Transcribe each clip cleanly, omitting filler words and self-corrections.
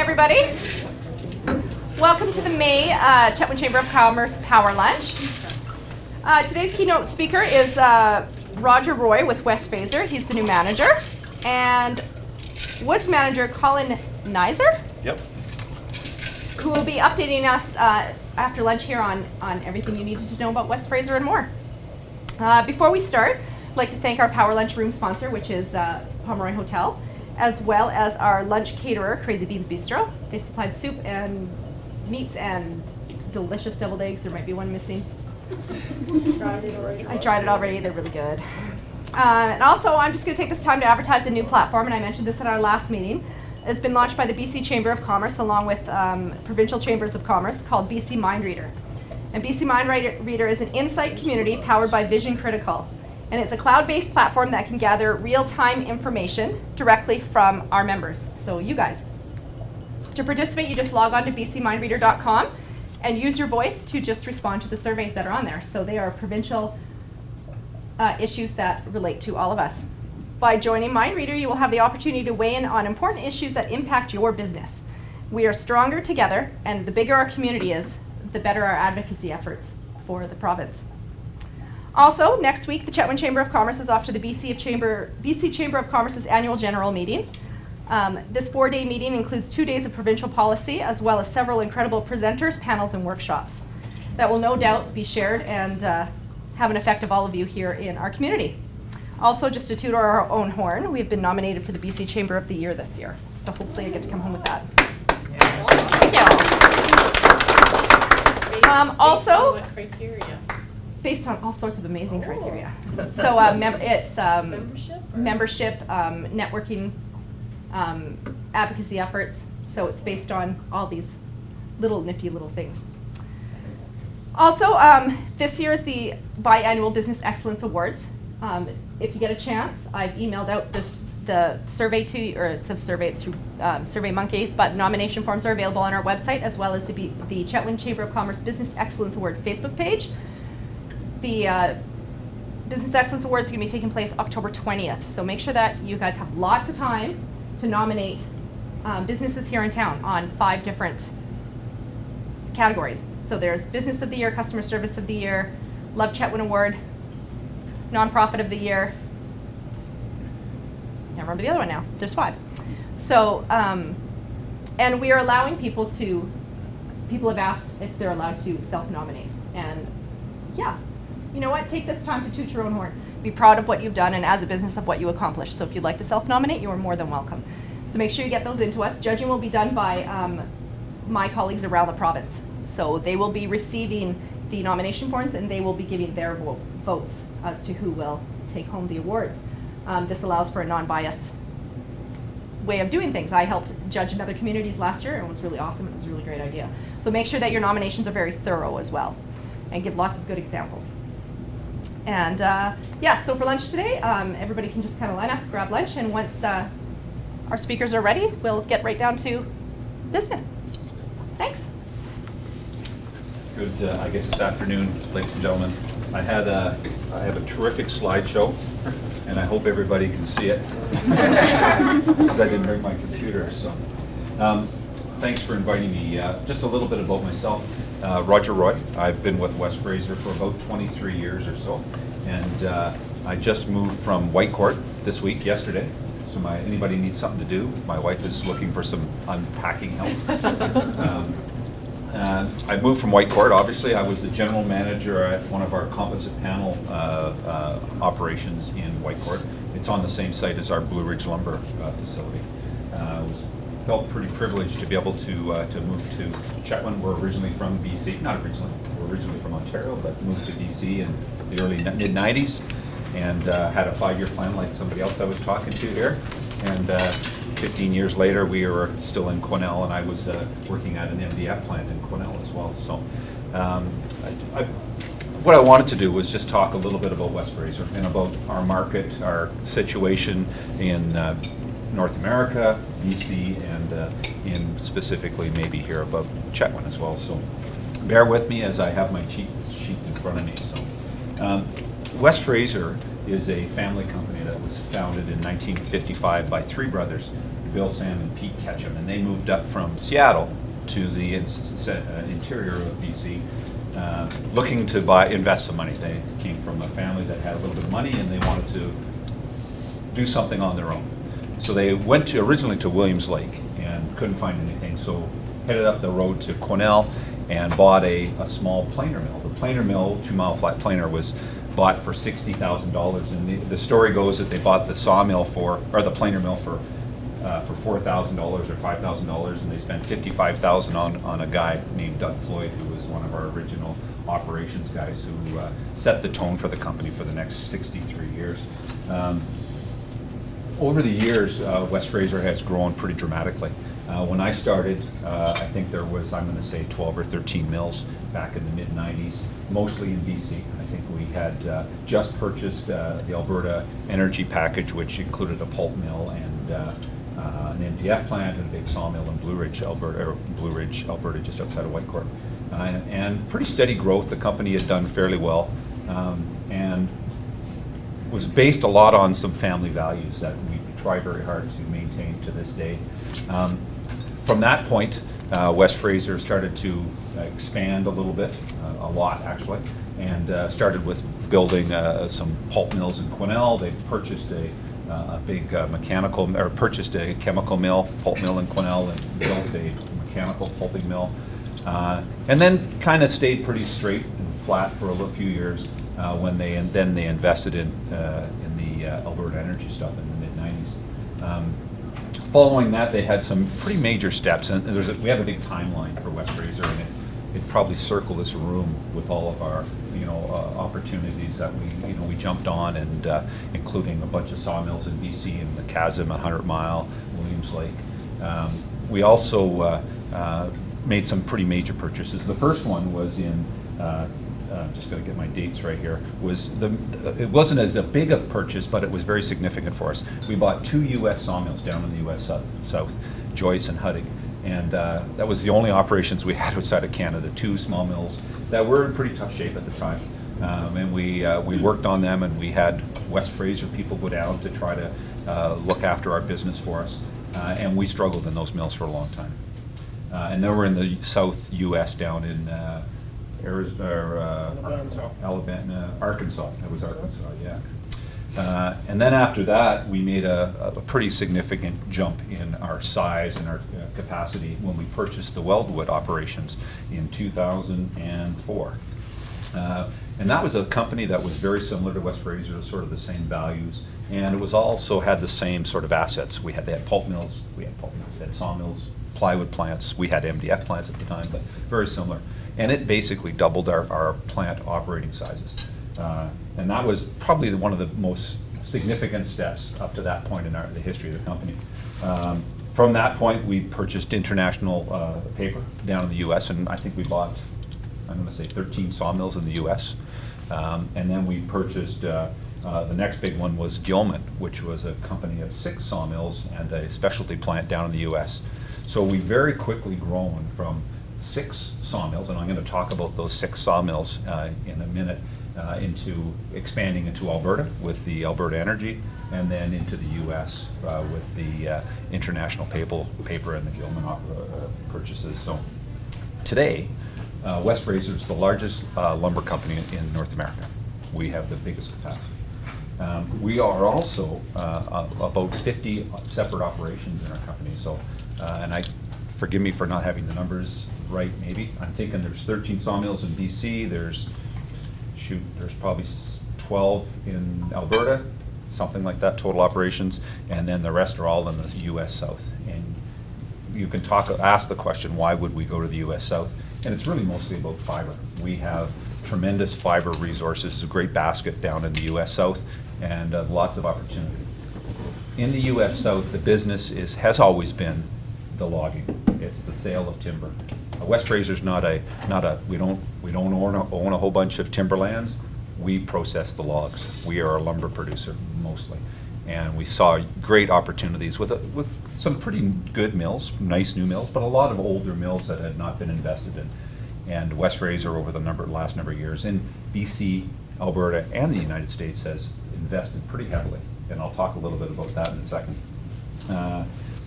everybody. Welcome to the May Chetwynd Chamber of Commerce Power Lunch. Today's keynote speaker is Rodger with Fraser. He's the new manager. And Woods manager Colin Neiser. Yep. Who will be updating us after lunch here on everything you needed to know about West Fraser and more. Before we start, I'd like to thank our Power Lunch room sponsor, which is Pomeroy Hotel, as well as our lunch caterer, Crazy Beans Bistro. They supplied soup and meats and delicious deviled eggs. There might be one missing. I tried it already. They're really good. And also, I'm just going to take this time to advertise a new platform, and I mentioned this at our last meeting. It's been launched by the BC Chamber of Commerce along with provincial chambers of commerce called BC Mind Reader. And BC Mind Reader is an insight community powered by Vision Critical. And it's a cloud-based platform that can gather real-time information directly from our members, so you guys. To participate, you just log on to bcmindreader.com and use your voice to just respond to the surveys that are on there. So they are provincial issues that relate to all of us. By joining Mind Reader, you will have the opportunity to weigh in on important issues that impact your business. We are stronger together, and the bigger our community is, the better our advocacy efforts for the province. Also, next week, the Chetwynd Chamber of Commerce is off to the BC Chamber of Commerce's annual general meeting. This 4-day meeting includes 2 days of provincial policy, as well as several incredible presenters, panels, and workshops that will no doubt be shared and have an effect of all of you here in our community. Also, just to toot our own horn, we've been nominated for the BC Chamber of the Year this year. So hopefully I get to come home with that. Thank you. Also, what criteria? Based on all sorts of amazing criteria. So it's membership, networking, advocacy efforts. So it's based on all these nifty little things. Also, this year is the Biannual Business Excellence Awards. If you get a chance, I've emailed out the survey to you, or it's a survey, it's through SurveyMonkey, but nomination forms are available on our website, as well as the Chetwynd Chamber of Commerce Business Excellence Award Facebook page. The Business Excellence Awards are going to be taking place October 20th, so make sure that you guys have lots of time to nominate businesses here in town on 5 different categories. So there's Business of the Year, Customer Service of the Year, Love Chetwynd Award, Nonprofit of the Year. Can't remember the other one now. There's 5. So, and we are allowing people have asked if they're allowed to self-nominate. And yeah, you know what? Take this time to toot your own horn. Be proud of what you've done and as a business of what you accomplished. So if you'd like to self-nominate, you are more than welcome. So make sure you get those into us. Judging will be done by my colleagues around the province. So they will be receiving the nomination forms and they will be giving their votes as to who will take home the awards. This allows for a non-biased way of doing things. I helped judge in other communities last year and it was really awesome. It was a really great idea. So make sure that your nominations are very thorough as well and give lots of good examples. And yeah, so for lunch today, everybody can just kind of line up, grab lunch, and once our speakers are ready, we'll get right down to business. Thanks. Good, I guess this afternoon, ladies and gentlemen. I have a terrific slideshow, and I hope everybody can see it, because I didn't bring my computer. So, thanks for inviting me. Just a little bit about myself. Rodger Roy. I've been with West Fraser for about 23 years or so, and I just moved from Whitecourt this week, yesterday. So anybody needs something to do, my wife is looking for some unpacking help. I moved from Whitecourt. Obviously, I was the general manager at one of our composite panel operations in Whitecourt. It's on the same site as our Blue Ridge Lumber facility. Felt pretty privileged to be able to move to Chetwynd. We're originally from BC, not originally, we're originally from Ontario, but moved to BC in the early mid-90s and had a 5-year plan like somebody else I was talking to here. And 15 years later, we were still in Quesnel, and I was working at an MDF plant in Quesnel as well. So what I wanted to do was just talk a little bit about West Fraser and about our market, our situation in North America, BC, and in specifically maybe here about Chetwynd as well. So bear with me as I have my cheat sheet in front of me. So West Fraser is a family company that was founded in 1955 by 3 brothers Bill, Sam, and Pete Ketchum, and they moved up from Seattle to the interior of BC, looking to invest some money. They came from a family that had a little bit of money, and they wanted to do something on their own. So they went originally to Williams Lake and couldn't find anything, so headed up the road to Quesnel and bought a small planer mill. The planer mill, 2 mile flat planer, was bought for $60,000, and the story goes that they bought the sawmill or the planer mill for $4,000 or $5,000, and they spent $55,000 on a guy named Doug Floyd, who was one of our original operations guys who set the tone for the company for the next 63 years. Over the years, West Fraser has grown pretty dramatically. When I started, I think there was, I'm going to say 12 or 13 mills back in the mid-90s, mostly in BC. I think we had just purchased the Alberta Energy Package, which included a pulp mill and an MDF plant and a big sawmill in Blue Ridge, Alberta, just outside of Whitecourt. And pretty steady growth. The company had done fairly well, and was based a lot on some family values that we try very hard to maintain to this day. From that point, West Fraser started to expand a little bit, a lot actually, and started with building some pulp mills in Quesnel. They purchased a big purchased a chemical mill, pulp mill in Quesnel, and built a mechanical pulping mill. And then kind of stayed pretty straight and flat for a few years when they invested in the Alberta Energy stuff in the mid-90s. Following that, they had some pretty major steps, and we have a big timeline for West Fraser, and it probably circle this room with all of our opportunities that we jumped on, and including a bunch of sawmills in BC and the Chasm, 100 Mile, Williams Lake. We also made some pretty major purchases. The first one was in just going to get my dates right here. It wasn't as a big of purchase, but it was very significant for us. We bought 2 U.S. sawmills down in the U.S. South, Joyce and Huttig, and that was the only operations we had outside of Canada. 2 small mills that were in pretty tough shape at the time, and we worked on them, and we had West Fraser people go down to try to look after our business for us, and we struggled in those mills for a long time. And then we're in the South U.S. down in Alabama, Arkansas. That was Arkansas, yeah. And then after that, we made a pretty significant jump in our size and our capacity when we purchased the Weldwood operations in 2004. And that was a company that was very similar to West Fraser, sort of the same values, and it was also had the same sort of assets. They had pulp mills, they had sawmills, plywood plants. We had MDF plants at the time, but very similar. And it basically doubled our plant operating sizes. And that was probably one of the most significant steps up to that point in the history of the company. From that point, we purchased international paper down in the U.S., and I think we bought, I'm going to say 13 sawmills in the U.S. And then we purchased, the next big one was Gilman, which was a company of 6 sawmills and a specialty plant down in the U.S. So we very quickly grown from 6 sawmills, and I'm going to talk about those 6 sawmills in a minute, into expanding into Alberta with the Alberta Energy, and then into the U.S. With the international paper and the Gilman purchases. So today, West Fraser is the largest lumber company in North America. We have the biggest capacity. We are also about 50 separate operations in our company. So, and forgive me for not having the numbers right, maybe. I'm thinking there's 13 sawmills in BC, there's probably 12 in Alberta, something like that, total operations, and then the rest are all in the U.S. South. And you can ask the question, why would we go to the U.S. South? And it's really mostly about fiber. We have tremendous fiber resources, it's a great basket down in the U.S. South, and lots of opportunity. In the U.S. South, the business has always been the logging. It's the sale of timber. West Fraser's we don't own a whole bunch of timberlands. We process the logs. We are a lumber producer mostly, and we saw great opportunities with some pretty good mills, nice new mills, but a lot of older mills that had not been invested in. And West Fraser, over the last number of years in BC, Alberta, and the United States, has invested pretty heavily, and I'll talk a little bit about that in a second.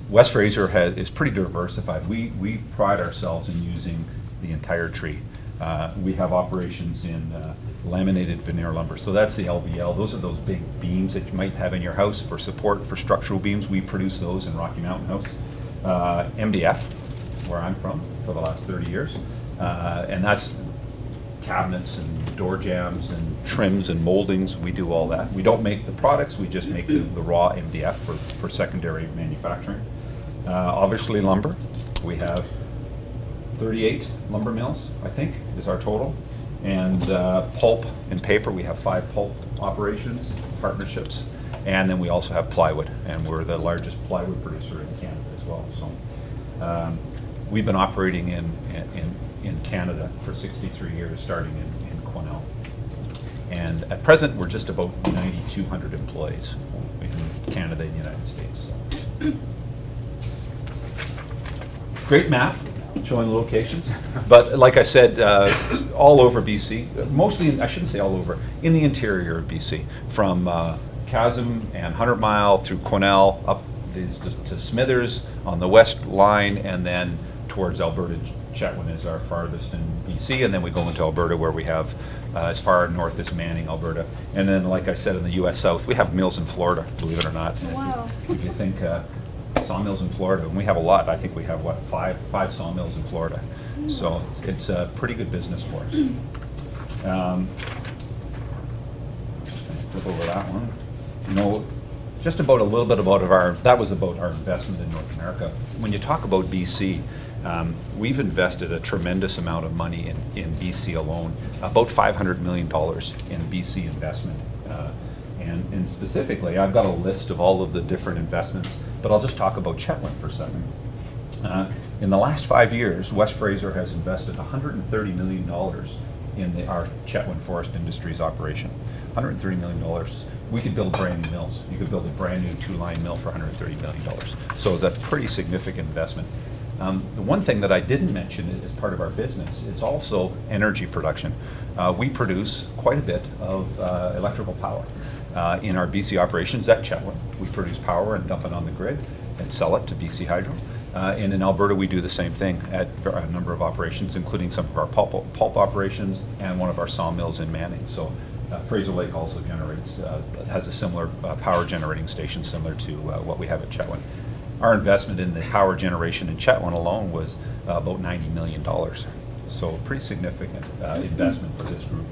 West Fraser is pretty diversified. We pride ourselves in using the entire tree. We have operations in laminated veneer lumber. So that's the LVL. Those are those big beams that you might have in your house for support for structural beams. We produce those in Rocky Mountain House. MDF, where I'm from, for the last 30 years. And that's cabinets and door jambs and trims and moldings. We do all that. We don't make the products, we just make the raw MDF for secondary manufacturing. Obviously lumber. We have 38 lumber mills, I think, is our total. And pulp and paper, we have 5 pulp operations, partnerships. And then we also have plywood, and we're the largest plywood producer in Canada as well. So we've been operating in Canada for 63 years, starting in Quesnel. And at present, we're just about 9,200 employees in Canada and the United States. So. Great map showing the locations. But like I said, all over BC, mostly, I shouldn't say all over, in the interior of BC, from Chasm and 100 Mile through Quesnel up to Smithers on the west line, and then towards Alberta. Chetwynd is our farthest in BC, and then we go into Alberta, where we have as far north as Manning, Alberta. And then, like I said, in the U.S. South, we have mills in Florida, believe it or not. Wow. If you think sawmills in Florida, and we have a lot. I think we have, what, five sawmills in Florida. So it's a pretty good business for us. Just gonna flip over that one. You know, just about a little bit about that was about our investment in North America. When you talk about BC, we've invested a tremendous amount of money in BC alone, about $500 million in BC investment. And specifically, I've got a list of all of the different investments, but I'll just talk about Chetwynd for a second. In the last 5 years, West Fraser has invested $130 million in our Chetwynd Forest Industries operation. $130 million. We could build brand new mills. You could build a brand new 2-line mill for $130 million. So it's a pretty significant investment. The one thing that I didn't mention as part of our business is also energy production. We produce quite a bit of electrical power in our BC operations at Chetwynd. We produce power and dump it on the grid and sell it to BC Hydro. And in Alberta, we do the same thing at a number of operations, including some of our pulp operations and one of our sawmills in Manning. So Fraser Lake also has a similar power generating station similar to what we have at Chetwynd. Our investment in the power generation in Chetwynd alone was about $90 million. So pretty significant investment for this group.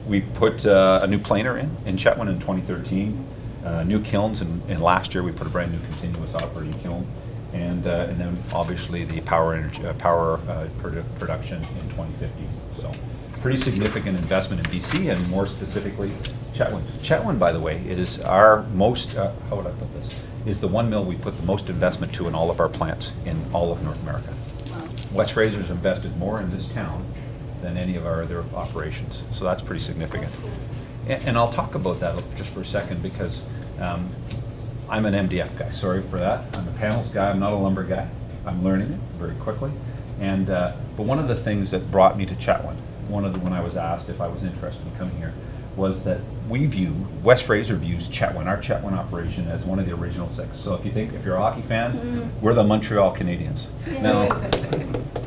We put a new planer in Chetwynd in 2013, new kilns, and last year we put a brand new continuous operating kiln, and then obviously the power production in 2015. So pretty significant investment in BC, and more specifically Chetwynd. Chetwynd, by the way, is our most, how would I put this, is the one mill we put the most investment to in all of our plants in all of North America. Wow. West Fraser's invested more in this town than any of our other operations, so that's pretty significant. And I'll talk about that just for a second, because I'm an MDF guy. Sorry for that. I'm a panels guy. I'm not a lumber guy. I'm learning it very quickly. And but one of the things that brought me to Chetwynd, when I was asked if I was interested in coming here, was that West Fraser views Chetwynd, our Chetwynd operation, as one of the original 6. So if you're a hockey fan, we're the Montreal Canadiens. Now,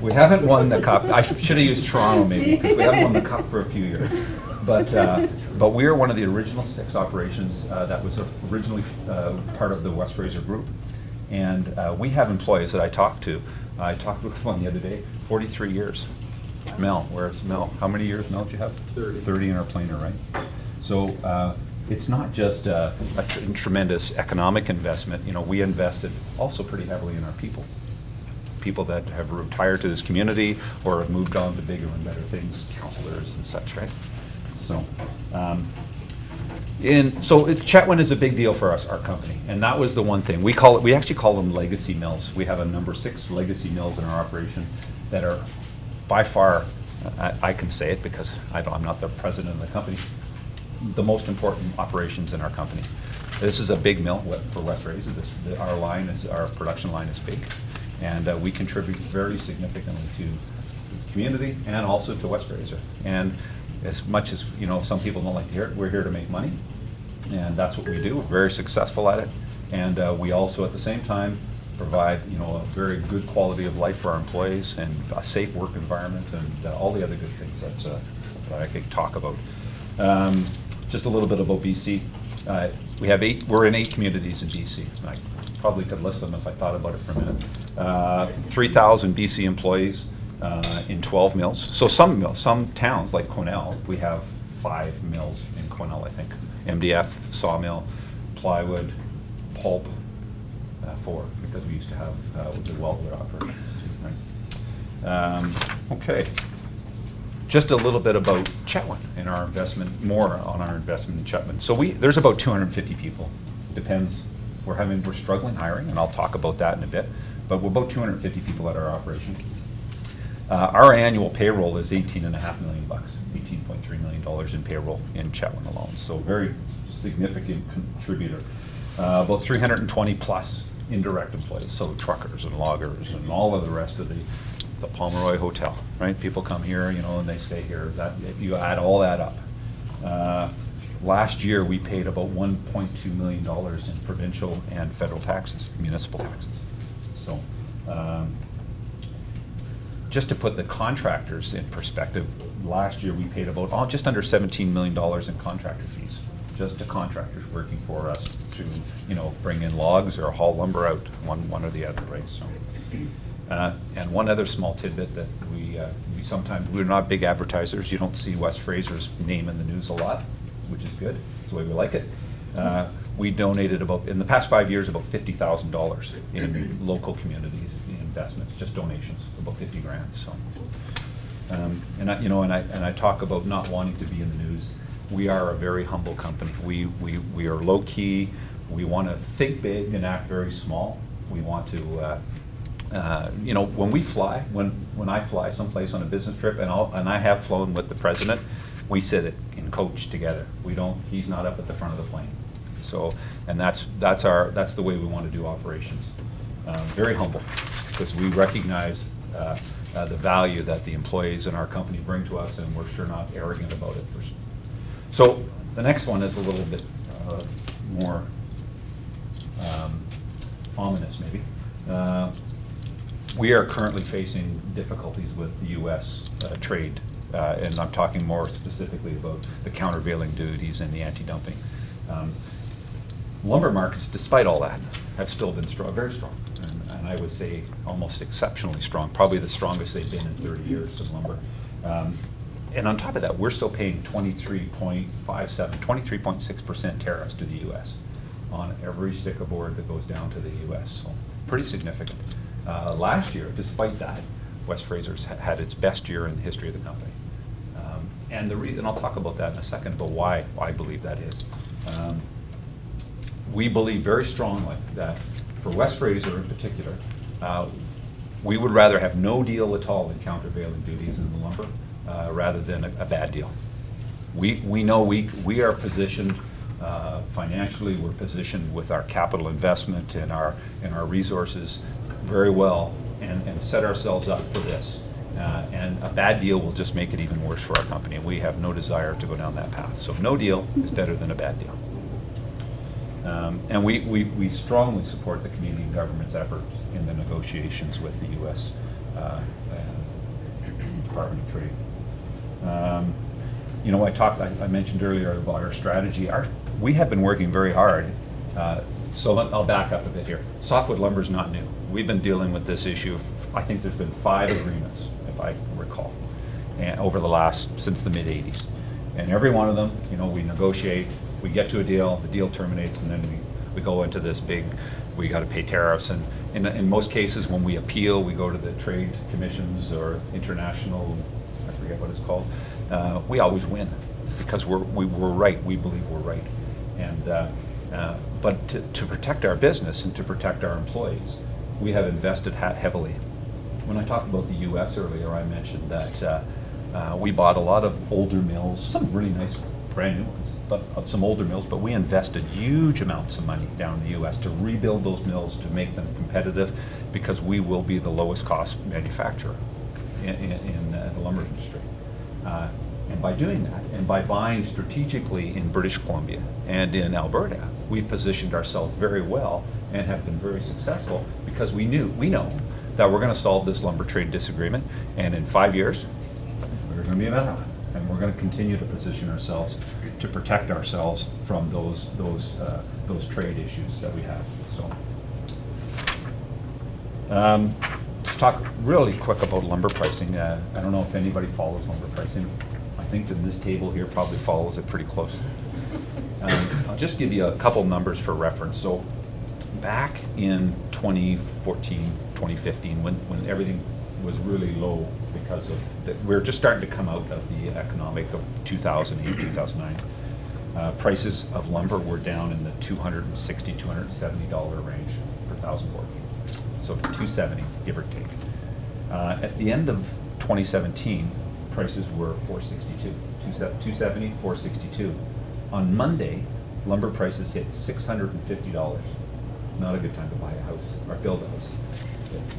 we haven't won the cup. I should have used Toronto maybe, because we haven't won the cup for a few years. But we are one of the original 6 operations that was originally part of the West Fraser group. And we have employees that I talked to. I talked with one the other day, 43 years. Mel, where's Mel? How many years, Mel, do you have? 30. 30 in our planer, right? So it's not just a tremendous economic investment. You know, we invested also pretty heavily in our people. People that have retired to this community or have moved on to bigger and better things, counselors and such, right? So, Chetwynd is a big deal for us, our company, and that was the one thing. We actually call them legacy mills. We have a number 6 legacy mills in our operation that are by far, I can say it because I'm not the president of the company, the most important operations in our company. This is a big mill for West Fraser. Our production line is big, and we contribute very significantly to the community and also to West Fraser. And as much as, you know, some people don't like to hear it, we're here to make money, and that's what we do. We're very successful at it, And we also, at the same time, provide, you know, a very good quality of life for our employees and a safe work environment and all the other good things that I could talk about. Just a little bit about BC. We're in 8 communities in BC. I probably could list them if I thought about it for a minute. 3,000 BC employees in 12 mills. So some mills, some towns like Quesnel, we have 5 mills in Quesnel, I think. MDF, sawmill, plywood, pulp, 4, because we used to have the weldwood operations too, right? Okay. Just a little bit about Chetwynd and our investment, more on our investment in Chetwynd. So there's about 250 people. Depends, we're struggling hiring, and I'll talk about that in a bit, but we're about 250 people at our operation. Our annual payroll is $18.5 million, $18.3 million in payroll in Chetwynd alone. So very significant contributor. About 320 plus indirect employees, so truckers and loggers and all of the rest of the Pomeroy Hotel, right? People come here, you know, and they stay here. That, if you add all that up. Last year, we paid about $1.2 million in provincial and federal taxes, municipal taxes. So, just to put the contractors in perspective, last year we paid about just under $17 million in contractor fees, just to contractors working for us to, you know, bring in logs or haul lumber out, one or the other, right? So, and one other small tidbit that we sometimes, we're not big advertisers. You don't see West Fraser's name in the news a lot, which is good. That's the way we like it. We donated in the past 5 years, about $50,000 in local communities investments, just donations, about 50 grand. So, and I talk about not wanting to be in the news. We are a very humble company. We are low key. We want to think big and act very small. We want to, you know, when we fly, when I fly someplace on a business trip, and I have flown with the president, we sit in coach together. He's not up at the front of the plane. So, and that's the way we want to do operations. Very humble, because we recognize the value that the employees in our company bring to us, and we're sure not arrogant about it. So the next one is a little bit more ominous, maybe. We are currently facing difficulties with the U.S. Trade, and I'm talking more specifically about the countervailing duties and the anti-dumping. Lumber markets, despite all that, have still been strong, very strong, and I would say almost exceptionally strong, probably the strongest they've been in 30 years of lumber. And on top of that, we're still paying 23.6% tariffs to the U.S. on every stick of board that goes down to the U.S., so pretty significant. Last year, despite that, West Fraser's had its best year in the history of the company. And the reason, I'll talk about that in a second, but why I believe that is. We believe very strongly that for West Fraser in particular, we would rather have no deal at all in countervailing duties in the lumber rather than a bad deal. We know we are positioned financially, we're positioned with our capital investment and our resources very well, and set ourselves up for this. And a bad deal will just make it even worse for our company, and we have no desire to go down that path. So no deal is better than a bad deal. And we strongly support the Canadian government's efforts in the negotiations with the U.S. Department of Trade. You know, I mentioned earlier about our strategy. We have been working very hard. So I'll back up a bit here. Softwood lumber is not new. We've been dealing with this issue. I think there's been 5 agreements, if I recall, and since the mid '80s. And every one of them, you know, we negotiate. We get to a deal, the deal terminates, and then we go into this big, we got to pay tariffs. And in most cases, when we appeal, we go to the trade commissions or international, I forget what it's called. We always win because we're right. We believe we're right. And but to protect our business and to protect our employees, we have invested heavily. When I talked about the U.S. earlier, I mentioned that we bought a lot of older mills, some really nice brand new ones, but some older mills, but we invested huge amounts of money down in the U.S. to rebuild those mills, to make them competitive, because we will be the lowest cost manufacturer in the lumber industry. And by doing that, and by buying strategically in British Columbia and in Alberta, we've positioned ourselves very well and have been very successful because we know that we're going to solve this lumber trade disagreement, and in 5 years, we're going to be about that. And we're going to continue to position ourselves to protect ourselves from those trade issues that we have. So, let's talk really quick about lumber pricing. I don't know if anybody follows lumber pricing. I think that this table here probably follows it pretty closely. I'll just give you a couple numbers for reference. So, back in 2014, 2015, when everything was really low because of we're just starting to come out of the economic of 2008, 2009. Prices of lumber were down in the $260, $270 range per 1,000 board feet. So $270, give or take. At the end of 2017, prices were $462, $270, $462. On Monday, lumber prices hit $650. Not a good time to buy a house or build a house.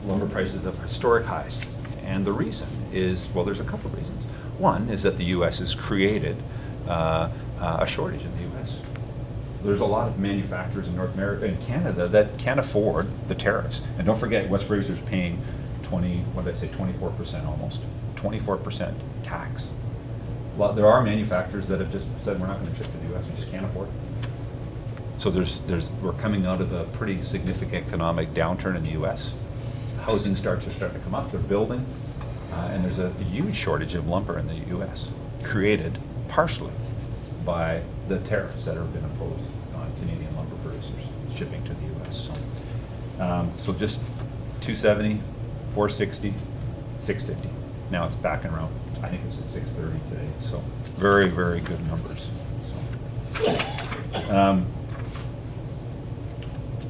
Lumber prices are historic highs. And the reason is, well, there's a couple of reasons. One is that the U.S. has created a shortage in the U.S. There's a lot of manufacturers in North America and Canada that can't afford the tariffs. And don't forget, West Fraser's paying 24% almost, 24% tax. Well, there are manufacturers that have just said, we're not going to ship to the U.S., we just can't afford it. So we're coming out of a pretty significant economic downturn in the U.S. Housing starts are starting to come up, they're building, and there's a huge shortage of lumber in the U.S., created partially by the tariffs that have been imposed on Canadian lumber producers shipping to the U.S. So just 270, 460, 650. Now it's back and around, I think it's at 630 today, so very, very good numbers. So,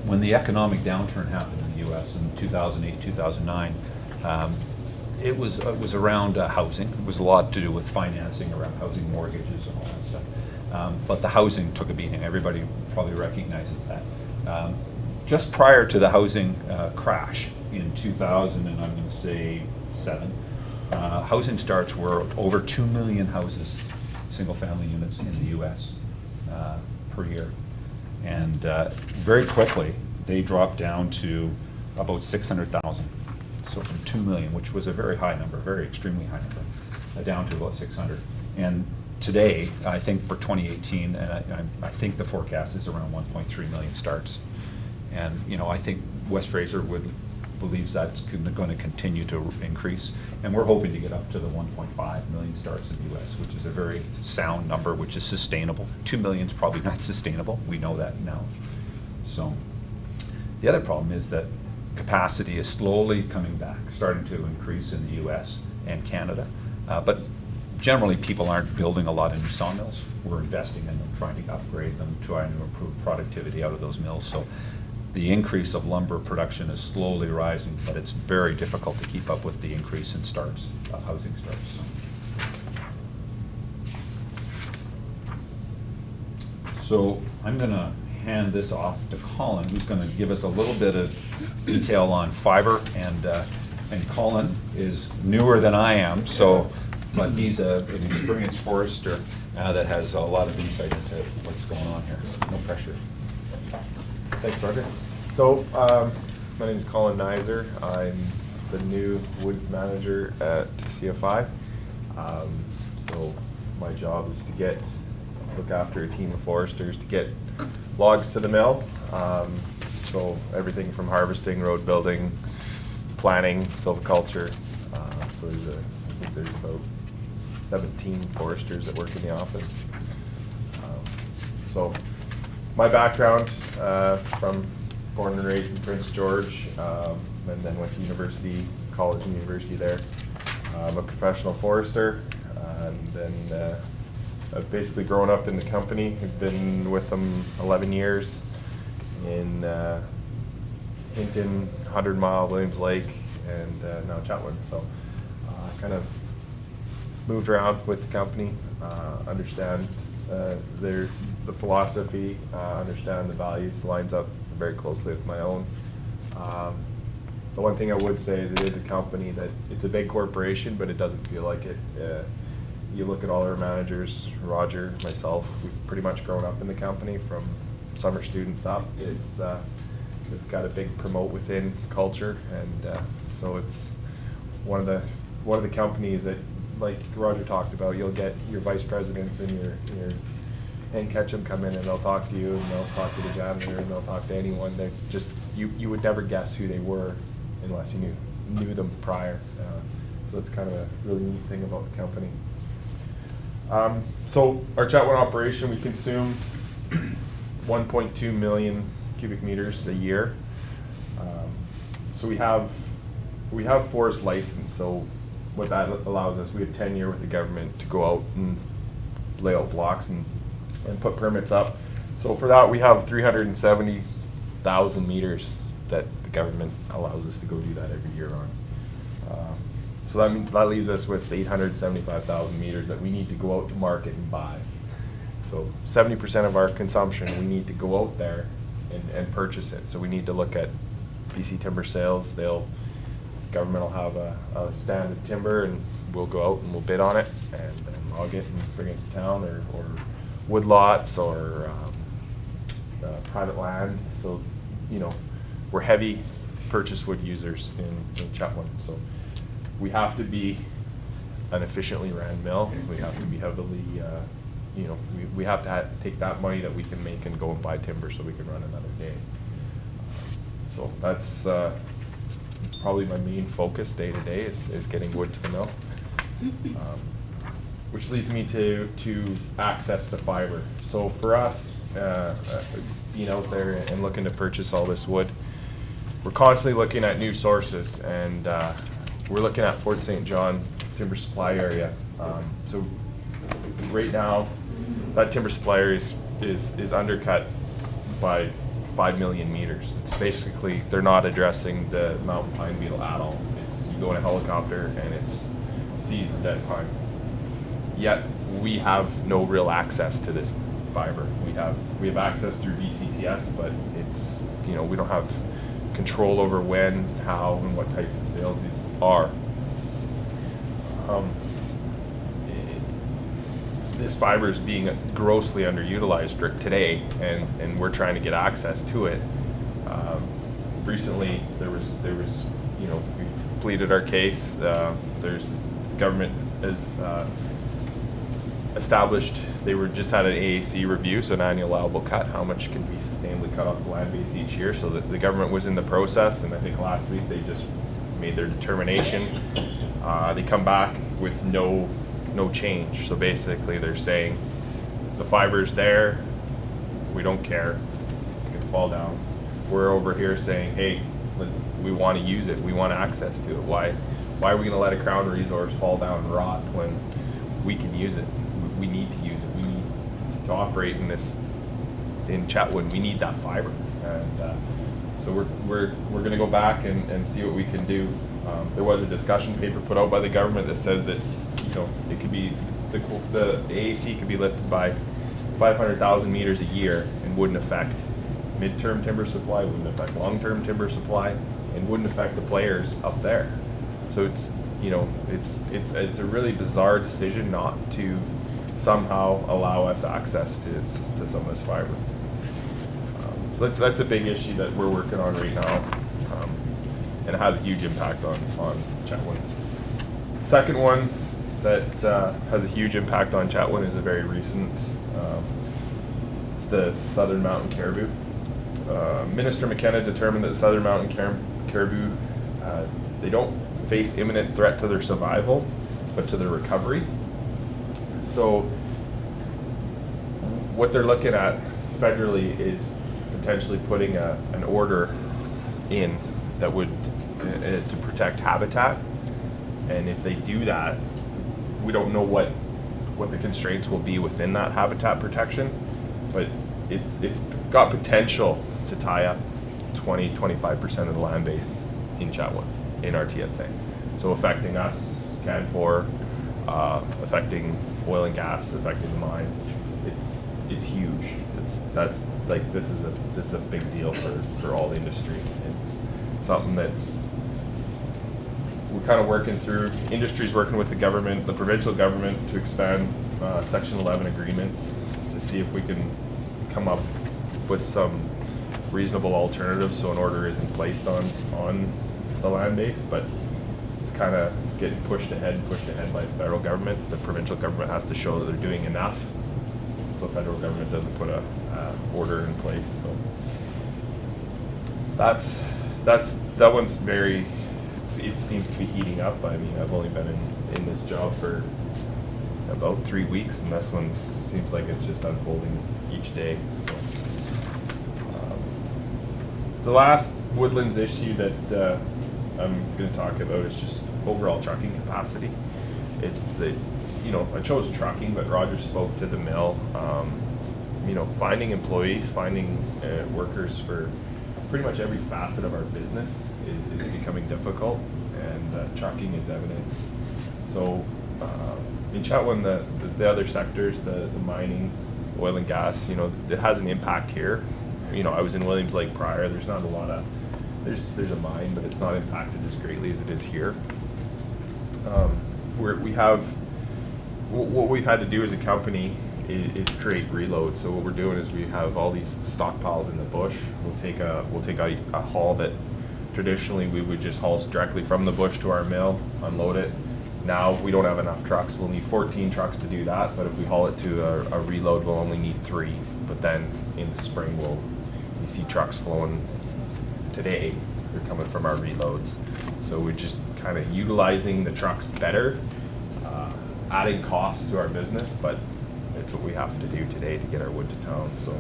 when the economic downturn happened in the U.S. in 2008, 2009, it was around housing. It was a lot to do with financing around housing mortgages and all that stuff. But the housing took a beating. Everybody probably recognizes that. Just prior to the housing crash in 2000, and I'm going to say 7, housing starts were over 2 million houses, single-family units in the U.S. Per year. And very quickly, they dropped down to about 600,000. So from 2 million, which was a very high number, very extremely high number, down to about 600. And today, I think for 2018, and I think the forecast is around 1.3 million starts. And I think West Fraser believes that's going to continue to increase. And we're hoping to get up to the 1.5 million starts in the U.S., which is a very sound number, which is sustainable. 2 million is probably not sustainable. We know that now. So the other problem is that capacity is slowly coming back, starting to increase in the U.S. and Canada. But generally, people aren't building a lot of new sawmills. We're investing in them, trying to upgrade them, trying to improve productivity out of those mills. So the increase of lumber production is slowly rising, but it's very difficult to keep up with the increase in starts, housing starts. So I'm going to hand this off to Colin, who's going to give us a little bit of detail on fiber, and Colin is newer than I am, but he's an experienced forester that has a lot of insight into what's going on here. No pressure. Thanks, Rodger. So, my name is Colin Neiser. I'm the new woods manager at CFI. So, my job is to look after a team of foresters to get logs to the mill. So, everything from harvesting, road building, planning, silviculture. So, I think there's about 17 foresters that work in the office. So, my background, from born and raised in Prince George, and then went to college and university there. I'm a professional forester, and then I've basically grown up in the company. I've been with them 11 years in Hinton, 100 Mile, Williams Lake, and now Chetwynd. So I kind of moved around with the company, understand the philosophy, understand the values, lines up very closely with my own. The one thing I would say is it is a company that, it's a big corporation, but it doesn't feel like it. you look at all our managers, Rodger, myself, we've pretty much grown up in the company from summer students up. It's we've got a big promote within culture, and so it's one of the companies that, like Rodger talked about, you'll get your vice presidents and your Hank Ketchum come in and they'll talk to you and they'll talk to the janitor and they'll talk to anyone. They just you would never guess who they were unless you knew them prior. So it's kind of a really neat thing about the company. So our Chetwynd operation, we consume 1.2 million cubic meters a year. So we have forest license. So what that allows us, we have tenure with the government to go out and lay out blocks and put permits up. So for that, we have 370,000 meters that the government allows us to go do that every year on. So that leaves us with 875,000 meters that we need to go out to market and buy. So 70% of our consumption, we need to go out there and purchase it. So we need to look at BC Timber Sales. Government will have a stand of timber, and we'll go out and we'll bid on it and log it and bring it to town, or wood lots, or private land. So, we're heavy purchase wood users in Chetwynd. So we have to be an efficiently ran mill. We have to be heavily, we have to take that money that we can make and go and buy timber so we can run another day. So that's probably my main focus day to day is getting wood to the mill. Which leads me to access to fiber. So for us, being out there and looking to purchase all this wood, we're constantly looking at new sources, and we're looking at Fort St. John timber supply area. So right now, that timber supply area is undercut by 5 million meters. It's basically, they're not addressing the mountain pine beetle at all. You go in a helicopter and it's sees the dead pine. Yet we have no real access to this fiber. We have access through BCTS, but it's, we don't have control over when, how, and what types of sales these are. This fiber is being grossly underutilized today, and we're trying to get access to it. Recently, there was we've pleaded our case. There's government has established, they just had an AAC review, so an annual allowable cut, how much can be sustainably cut off the land base each year. So that the government was in the process, and I think last week they just made their determination. They come back with no change. So basically they're saying the fiber's there, we don't care, it's gonna fall down. We're over here saying, hey, we want to use it, we want access to it. Why are we gonna let a crown resource fall down and rot when we can use it? We need to use it. We need to operate in Chetwynd. We need that fiber, and so we're gonna go back and see what we can do. There was a discussion paper put out by the government that says that it could be the AAC could be lifted by 500,000 meters a year and wouldn't affect midterm timber supply, wouldn't affect long-term timber supply, and wouldn't affect the players up there. So it's it's a really bizarre decision not to somehow allow us access to some of this fiber. So that's a big issue that we're working on right now, and it has a huge impact on Chetwynd. Second one that has a huge impact on Chetwynd is a very recent. It's the southern mountain caribou. Minister McKenna determined that the southern mountain caribou they don't face imminent threat to their survival, but to their recovery. So what they're looking at federally is potentially putting an order in that would to protect habitat, and if they do that, we don't know what the constraints will be within that habitat protection, but it's got potential to tie up 20-25% of the land base in Chetwynd in our TSA. So affecting us, CAN4, affecting oil and gas, affecting the mine. It's huge. That's like this is a big deal for all the industry. It's something that's we're kind of working through, industry's working with the government, the provincial government, to expand Section 11 agreements to see if we can come up with some reasonable alternatives so an order isn't placed on the land base, but it's kind of getting pushed ahead by the federal government. The provincial government has to show that they're doing enough, so the federal government doesn't put a order in place. So that one's very, it seems to be heating up. I mean, I've only been in this job for about 3 weeks, and this one seems like it's just unfolding each day. So the last Woodlands issue that I'm going to talk about is just overall trucking capacity. It's I chose trucking, but Rodger spoke to the mill. Finding employees, finding workers for pretty much every facet of our business is becoming difficult, and trucking is evident. So in Chetwynd, the other sectors, the mining, oil and gas, it has an impact here. I was in Williams Lake prior. There's not a lot of, there's a mine, but it's not impacted as greatly as it is here. What we've had to do as a company is create reloads. So what we're doing is we have all these stockpiles in the bush. We'll take a haul that traditionally we would just haul directly from the bush to our mill, unload it. Now we don't have enough trucks. We'll need 14 trucks to do that, but if we haul it to a reload, we'll only need 3. But then in the spring, you see trucks flowing today. They're coming from our reloads. So we're just kind of utilizing the trucks better, adding costs to our business, but it's what we have to do today to get our wood to town. So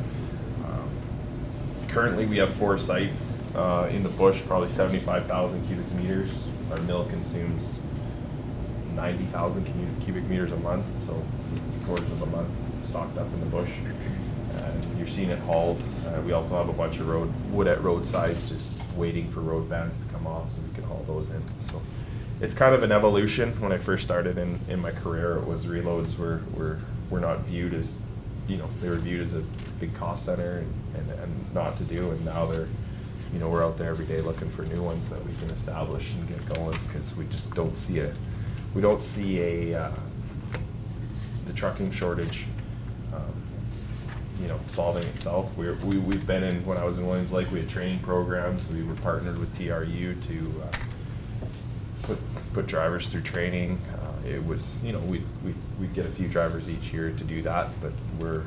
currently we have 4 sites in the bush, probably 75,000 cubic meters. Our mill consumes 90,000 cubic meters a month, so 3/4 of a month stocked up in the bush. And you're seeing it hauled. We also have a bunch of wood at roadsides, just waiting for road bans to come off so we can haul those in. So it's kind of an evolution. When I first started in my career, it was reloads were not viewed as, they were viewed as a big cost center and not to do. And now they're, we're out there every day looking for new ones that we can establish and get going, because we just don't see the trucking shortage solving itself. We've been in, when I was in Williams Lake, we had training programs. We were partnered with TRU to put drivers through training. It was, we'd get a few drivers each year to do that, but we're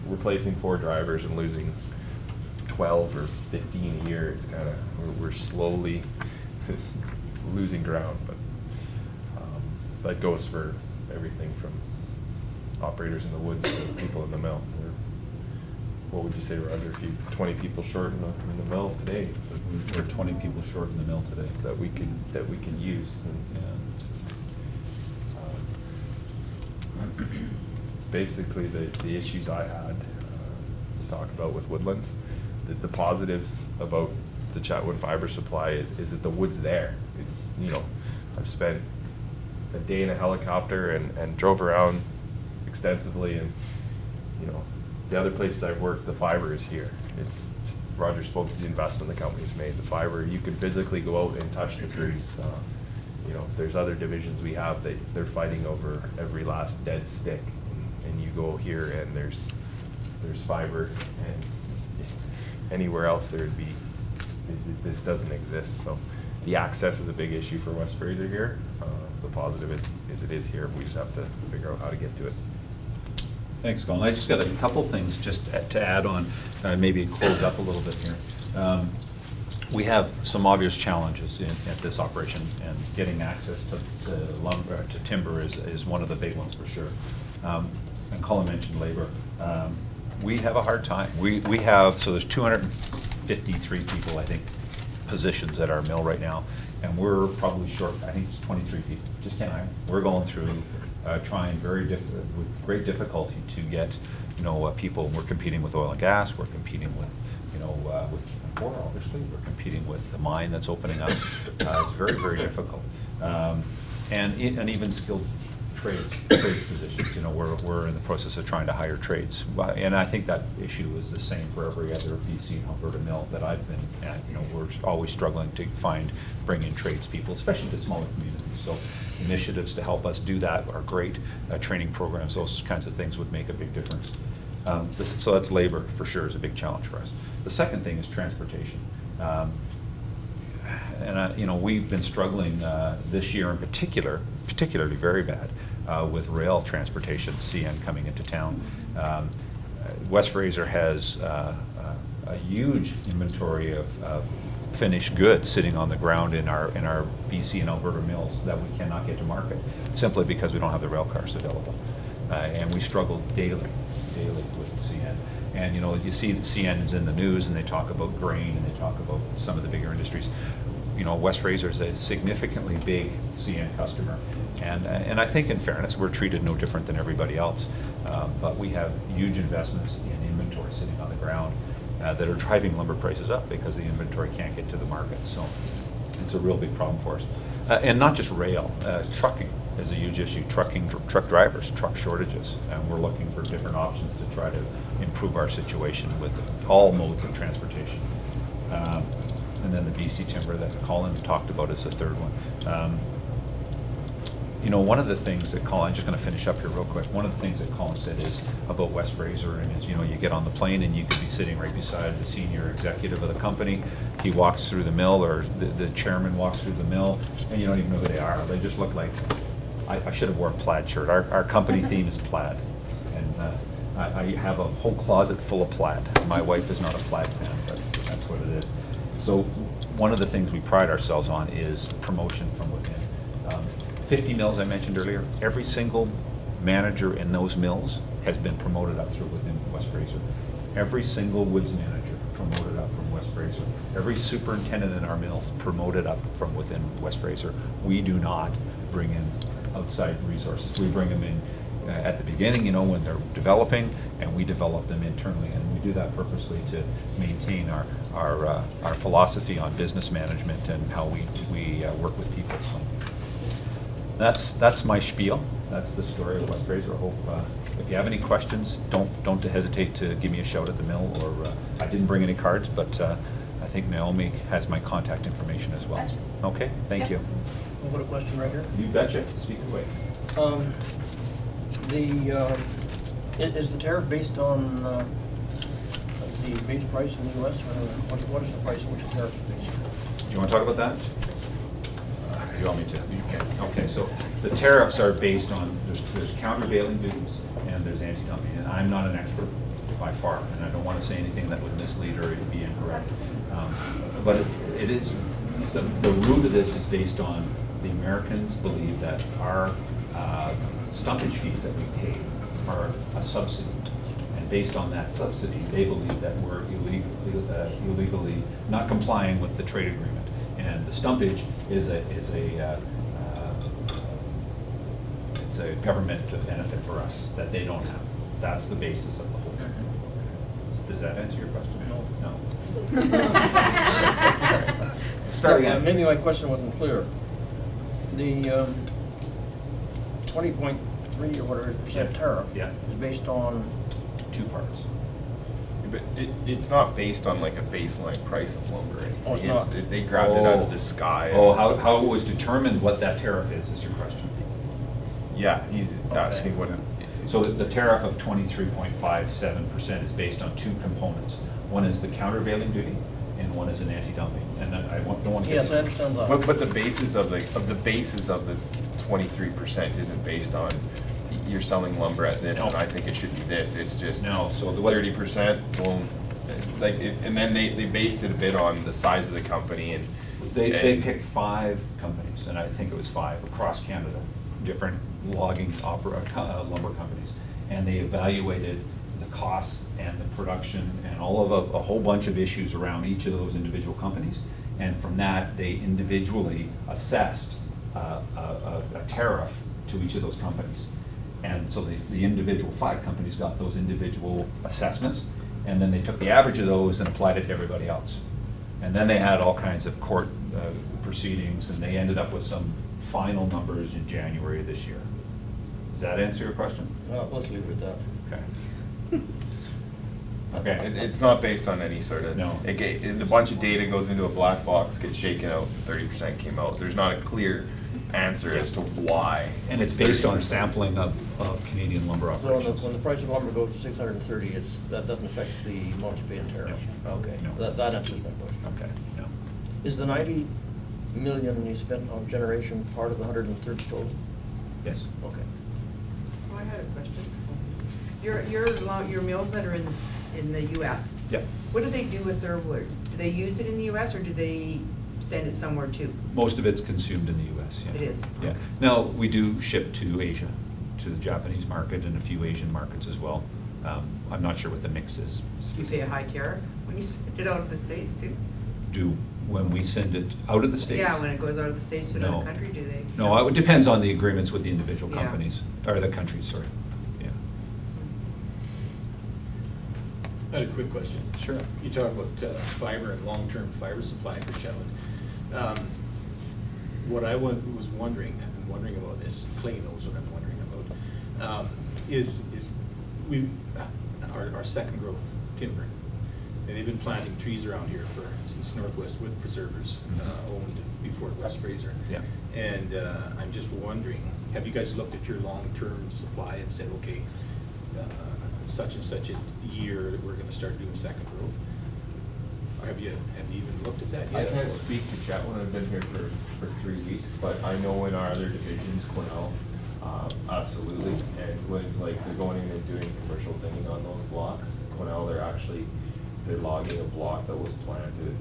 replacing 4 drivers and losing 12 or 15 a year. It's kind of, we're slowly losing ground, but that goes for everything from operators in the woods to people in the mill. What would you say, Rodger, if you 20 people short in the mill today? We're 20 people short in the mill today. That we can use. It's basically the issues I had to talk about with Woodlands. The positives about the Chetwynd fiber supply is that the wood's there. It's, I've spent a day in a helicopter and drove around extensively, and the other places I've worked, the fiber is here. It's, Rodger spoke to the investment the company's made. The fiber, you can physically go out and touch the trees. There's other divisions we have that they're fighting over every last dead stick, and you go here and there's fiber, and anywhere else there would be, this doesn't exist. So the access is a big issue for West Fraser here. The positive is it is here. We just have to figure out how to get to it. Thanks, Colin. I just got a couple things just to add on, maybe close up a little bit here. We have some obvious challenges at this operation, and getting access to lumber, to timber is one of the big ones for sure. And Colin mentioned labor. We have a hard time. We have, so there's 253 people, I think, positions at our mill right now, and we're probably short, I think it's 23 people. Just can't hire. We're going through trying with great difficulty to get people. We're competing with oil and gas. We're competing with with Q4, obviously. We're competing with the mine that's opening up. It's very, very difficult. And even skilled trades positions. You know, we're in the process of trying to hire trades. And I think that issue is the same for every other BC and Alberta mill that I've been at. You know, we're always struggling to bring in tradespeople, especially to smaller communities. So initiatives to help us do that are great. Training programs, those kinds of things would make a big difference. So that's labor, for sure, is a big challenge for us. The second thing is transportation. And you know, we've been struggling this year in particularly very bad with rail transportation, CN coming into town. West Fraser has a huge inventory of finished goods sitting on the ground in our BC and Alberta mills that we cannot get to market, simply because we don't have the rail cars available. And we struggle daily with CN. And you know, you see that CN's in the news and they talk about grain and they talk about some of the bigger industries. You know, West Fraser is a significantly big CN customer. And I think in fairness, we're treated no different than everybody else. But we have huge investments in inventory sitting on the ground that are driving lumber prices up because the inventory can't get to the market. So it's a real big problem for us. And not just rail, trucking is a huge issue. Truck drivers, truck shortages. And we're looking for different options to try to improve our situation with all modes of transportation. And then the BC timber that Colin talked about is the third one. You know, one of the things that Colin, I'm just going to finish up here real quick. One of the things that Colin said is about West Fraser, and is, you know, you get on the plane and you could be sitting right beside the senior executive of the company. He walks through the mill, or the chairman walks through the mill, and you don't even know who they are. They just look like, I should have worn a plaid shirt. Our company theme is plaid. And I have a whole closet full of plaid. My wife is not a plaid fan, but that's what it is. So one of the things we pride ourselves on is promotion from within. 50 mills I mentioned earlier, every single manager in those mills has been promoted up through within West Fraser. Every single woods manager promoted up from West Fraser. Every superintendent in our mills promoted up from within West Fraser. We do not bring in outside resources. We bring them in at the beginning, you know, when they're developing, and we develop them internally, and we do that purposely to maintain our philosophy on business management and how we work with people. So that's my spiel. That's the story of West Fraser. I hope if you have any questions, don't hesitate to give me a shout at the mill. Or I didn't bring any cards, but I think Naomi has my contact information as well. Gotcha. Okay, thank you. I've got a question right here. You betcha. Speak away. Is the tariff based on the base price in the U.S., or what is the price at which the tariff is based? Do you want to talk about that? You want me to? Okay, so the tariffs are based on, there's countervailing duties and there's anti-dumping. And I'm not an expert by far, and I don't want to say anything that would mislead or be incorrect. But it is, the root of this is based on the Americans believe that our stumpage fees that we pay are a subsidy. And based on that subsidy, they believe that we're illegally not complying with the trade agreement. And the stumpage is it's a government benefit for us that they don't have. That's the basis of the whole thing. Does that answer your question? No. Start again. Maybe my question wasn't clear. The 20.3 or whatever percent tariff is based on two parts. But it's not based on like a baseline price of lumber. Oh, it's not? They grabbed it out of the sky. Oh, how it was determined what that tariff is your question? Yeah, he's asking what. So the tariff of 23.57% is based on two components. One is the countervailing duty, and one is an anti-dumping. And I don't want to. Yes, I understand that. But the basis of the 23% isn't based on you're selling lumber at this, and I think it should be this. It's just So the 30%. Well, and then they based it a bit on the size of the company, and they picked 5 companies, and I think it was 5 across Canada, different logging lumber companies, and they evaluated the costs and the production and all of a whole bunch of issues around each of those individual companies, and from that they individually assessed a tariff to each of those companies. And so the individual 5 companies got those individual assessments, and then they took the average of those and applied it to everybody else. And then they had all kinds of court proceedings, and they ended up with some final numbers in January of this year. Does that answer your question? Let's leave it at that. Okay. Okay. It's not based on any sort of. No. A bunch of data goes into a black box, gets shaken out, 30% came out. There's not a clear answer as to why. And it's based on sampling of Canadian lumber So operations. when the price of lumber goes to 630, that doesn't affect the amount you pay in tariff? No. Okay, No. that answers my question. Okay, no. Is the 90 million you spent on generation part of the 130 total? Yes. Okay. So I had a question. Your mills that are in the US, Yep. what do they do with their wood? Do they use it in the US or do they send it somewhere too? Most of it's consumed in the US, yeah. It is? Yeah. Okay. Now, we do ship to Asia, to the Japanese market and a few Asian markets as well. I'm not sure what the mix is. Do you pay a high tariff when you send it out of the States too? Do, when we send it out of the States? Yeah, when it goes out of the States to No. another country, do they? No, it depends on the agreements with the individual Yeah. companies, or the countries, sorry. Yeah. I had a quick question. Sure. You talk about fiber and long-term fiber supply for Chetwynd. What I was wondering, I've been wondering about this, Clay knows what I'm wondering about, is our second growth timber. And they've been planting trees around here since Northwest Wood Preservers owned before it was Fraser. Yeah. And I'm just wondering, have you guys looked at your long-term supply and said, okay, such and such a year that we're gonna start doing second growth? Or have you even looked at that I yet? can't speak to Chetwynd, I've been here for 3 weeks, but I know in our other divisions, Cornell, absolutely. And Wood's like, they're going in and doing commercial thinning on those blocks. Cornell, they're logging a block that was planted,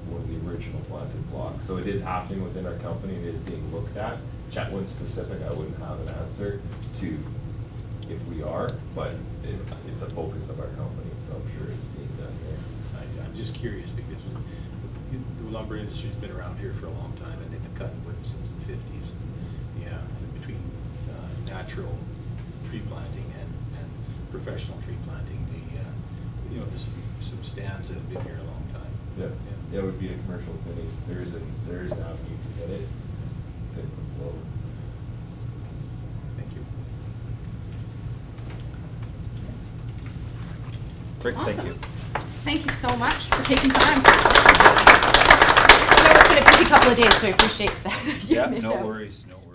one of the original planted blocks. So it is happening within our company, it is being looked at. Chetwynd specific, I wouldn't have an answer to if we are, but it's a focus of our company, so I'm sure it's being done here. I'm just curious because the lumber industry's been around here for a long time and they've been cutting wood since the 50s. Yeah, between natural tree planting and professional tree planting, there's some stands that have been here a long time. Yeah, it would be a commercial thinning. There is an avenue to get it. It's just thin from below. Thank you. Great, thank Awesome. you. Thank you so much for taking time. I know it's been a busy couple of days, so I appreciate that. Yeah, no worries, no worries.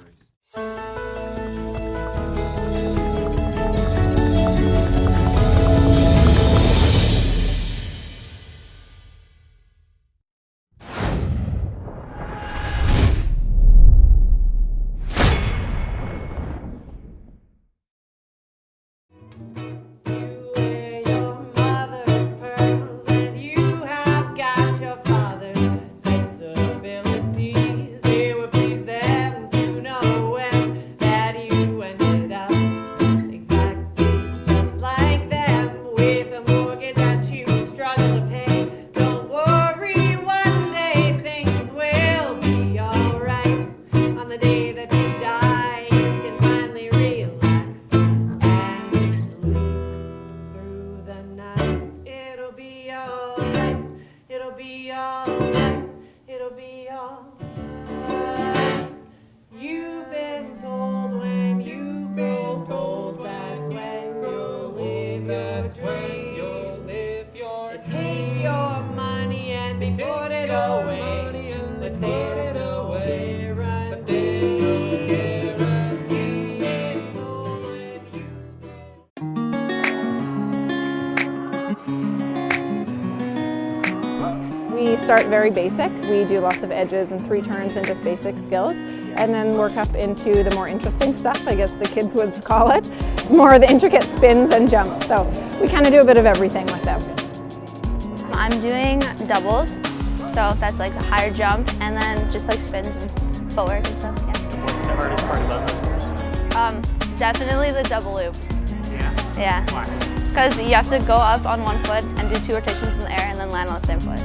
We start very basic. We do lots of edges and 3 turns and just basic skills, and then work up into the more interesting stuff, I guess the kids would call it, more of the intricate spins and jumps. So we kind of do a bit of everything with them. I'm doing doubles, so that's like a higher jump, and then just like spins and footwork and stuff. Yeah. What's the hardest part about it? Definitely the double loop. Yeah. Yeah. Why? Because you have to go up on one foot and do 2 rotations in the air and then land on the same foot.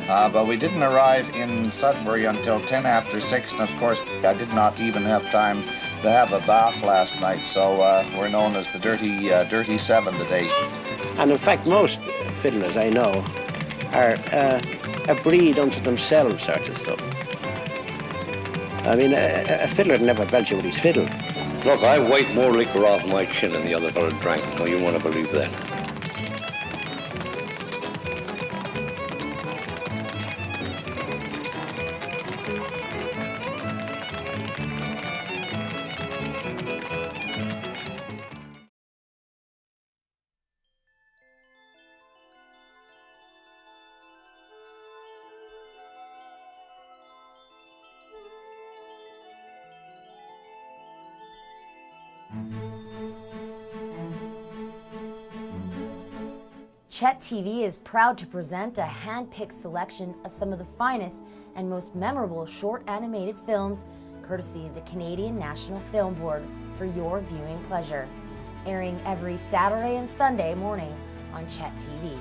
But we didn't arrive in Sudbury until 10 after 6, and of course I did not even have time to have a bath last night, so we're known as the Dirty 7 today. And in fact, most fiddlers I know are a breed unto themselves, sort of stuff. I mean, a fiddler never belch you with his fiddle. Look, I wiped more liquor off my chin than the other fellow drank. No, you want to believe that. CHET TV is proud to present a hand-picked selection of some of the finest and most memorable short animated films, courtesy of the Canadian National Film Board, for your viewing pleasure. Airing every Saturday and Sunday morning on CHET TV.